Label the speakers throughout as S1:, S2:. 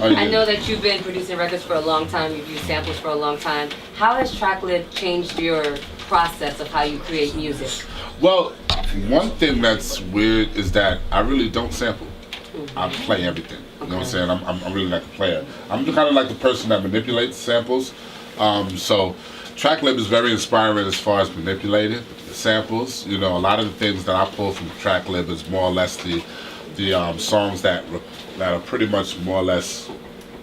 S1: I know that you've been producing records for a long time. You've used samples for a long time. How has Tracklib changed your process of how you create music?
S2: Well, one thing that's weird is that I really don't sample. I play everything. You know what I'm saying? I'm really like a player. I'm kind of like the person that manipulates samples. So Tracklib is very inspiring as far as manipulating the samples. You know, a lot of the things that I pull from Tracklib is more or less the songs that are pretty much more or less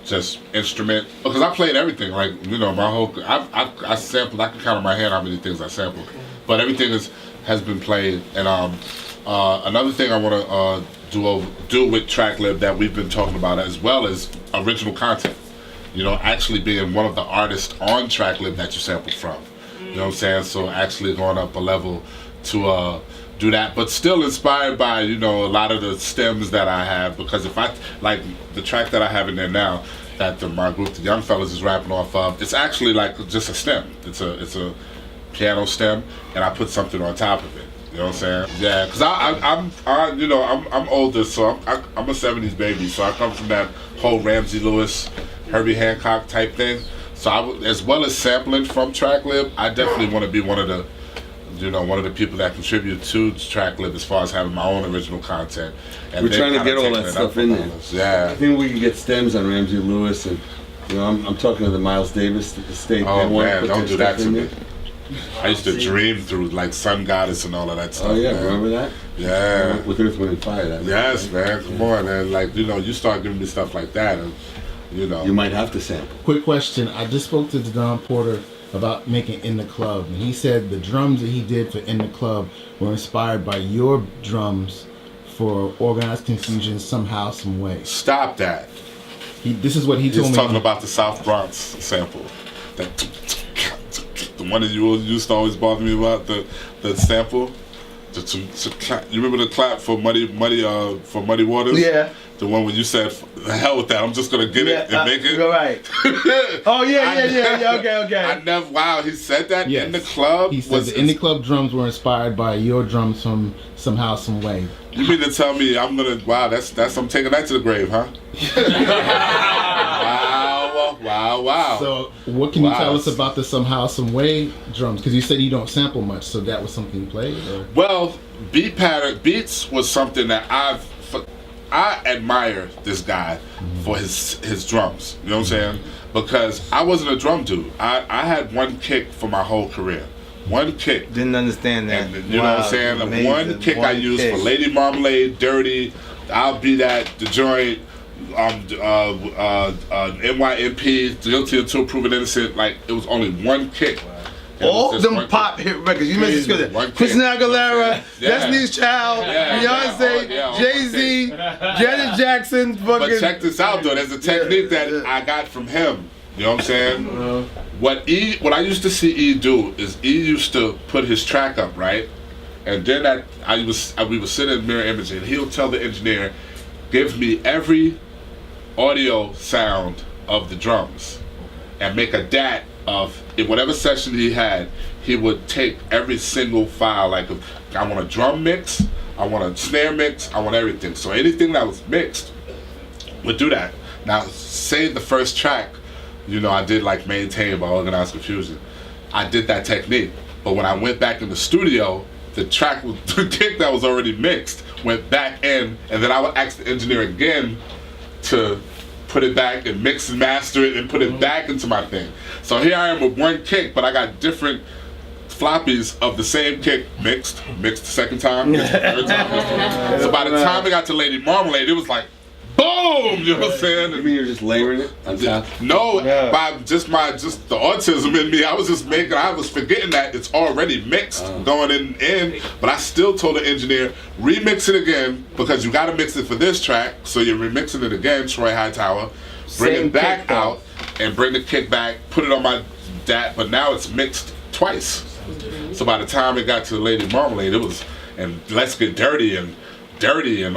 S2: just instrument. Because I played everything. Like, you know, my whole I sampled. I can count on my hand how many things I sampled. But everything has been played. And another thing I want to do with Tracklib that we've been talking about as well is original content. You know, actually being one of the artists on Tracklib that you sampled from. You know what I'm saying? So actually going up a level to do that, but still inspired by, you know, a lot of the stems that I have, because if I, like the track that I have in there now, that my group, the Young Fellas, is rapping off of, it's actually like just a stem. It's a piano stem, and I put something on top of it. You know what I'm saying? Yeah, because I'm older, so I'm a 70s baby, so I come from that whole Ramsey Lewis, Herbie Hancock type thing. So as well as sampling from Tracklib, I definitely want to be one of the people that contribute to Tracklib as far as having my own original content. And
S3: we're trying to get all that stuff in there.
S2: Yeah.
S3: I think we can get stems on Ramsey Lewis, and you know, I'm talking to the Miles Davis estate.
S2: Oh man, don't do that to me. I used to dream through like Sun Goddess and all of that stuff.
S3: Oh yeah,
S2: man.
S3: remember that?
S2: Yeah.
S3: With Earth, Wind and Fire.
S2: Yes, man. Come on, man. Like, you know, you start giving me stuff like that, and you know,
S3: you might have to sample.
S4: Quick question: I just spoke to Don Porter about making In the Club, and he said the drums that he did for In the Club were inspired by your drums for Organized Confusion somehow, some way.
S2: Stop that.
S4: This is what he told me.
S2: He's talking about the South Bronx sample. The one that you used to always bother me about, the sample. You remember the clap for Muddy Waters?
S5: Yeah.
S2: The one when you said, "The hell with that! I'm just gonna get it and make it."
S5: You're right. Oh yeah. Okay.
S2: I never. Wow, he said that
S4: Yes.
S2: In the Club.
S4: He said the In the Club drums were inspired by your drums from somehow, some way.
S2: You mean to tell me I'm gonna? Wow, that's I'm taking that to the grave, huh? Wow.
S4: So what can you tell us about the somehow, some way drums? Because you said you don't sample much, so that was something you played? Or?
S2: Well, beats was something that I admire this guy for his drums. You know what I'm saying? Because I wasn't a drum dude. I had one kick for my whole career. One kick.
S5: Didn't understand that.
S2: And you know what I'm saying? Amazing. One kick I used for Lady Marmalade, Dirty, I'll Be That, The Joint, NYMP, Guilty Until Proven Innocent. Like, it was only one kick.
S5: All them pop hit records. You mentioned Christina Aguilera, Destiny's Child, Beyonce, Jay-Z, Janet Jackson.
S2: But check this out though. There's a technique that I got from him. You know what I'm saying? What I used to see E do is E used to put his track up, right? And then we would sit in mirror imaging, and he'll tell the engineer, give me every audio sound of the drums and make a DAT of in whatever session he had. He would take every single file, like I want a drum mix, I want a snare mix, I want everything. So anything that was mixed would do that. Now say the first track, you know, I did like Maintain by Organized Confusion. I did that technique, but when I went back in the studio, the track, the kick that was already mixed went back in, and then I would ask the engineer again to put it back and mix and master it and put it back into my thing. So here I am with one kick, but I got different floppies of the same kick mixed the second time, mixed the third time. So by the time it got to Lady Marmalade, it was like, boom! You know what I'm saying?
S3: You mean you're just layering it on top?
S2: No, by just the autism in me, I was forgetting that it's already mixed going in, but I still told the engineer, remix it again, because you gotta mix it for this track, so you're remixing it again, Troy Hightower, bring it back out, and bring the kick back, put it on my DAT, but now it's mixed twice. So by the time it got to Lady Marmalade, it was, and Let's Get Dirty and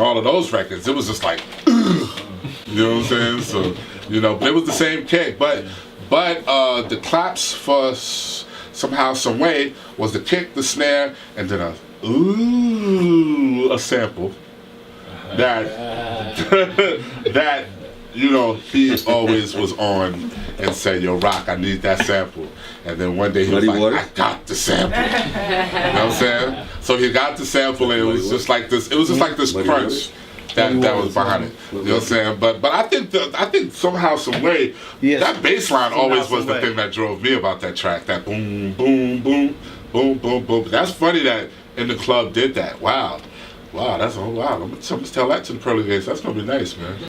S2: all of those records, it was just like, you know what I'm saying? So, you know, it was the same kick, but the claps for Somehow, Some Way was the kick, the snare, and then a sample that you know, he always was on and said, "Yo, Rock, I need that sample." And then one day he was
S3: Muddy
S2: like,
S3: Waters?
S2: "I got the sample." You know what I'm saying? So he got the sample, and it was just like this. It was just like this
S3: Muddy
S2: crunch
S3: Waters?
S2: that was behind it. You know what I'm saying? But I think somehow, some way,
S5: Yes.
S2: that bass line
S5: Somehow,
S2: always was
S5: some
S2: the
S5: way.
S2: thing that drove me about that track. That boom, boom, boom, boom, boom, boom. That's funny that In the Club did that. Wow. Wow, that's wow. I'm gonna tell that to the pearly gates. That's gonna be nice, man.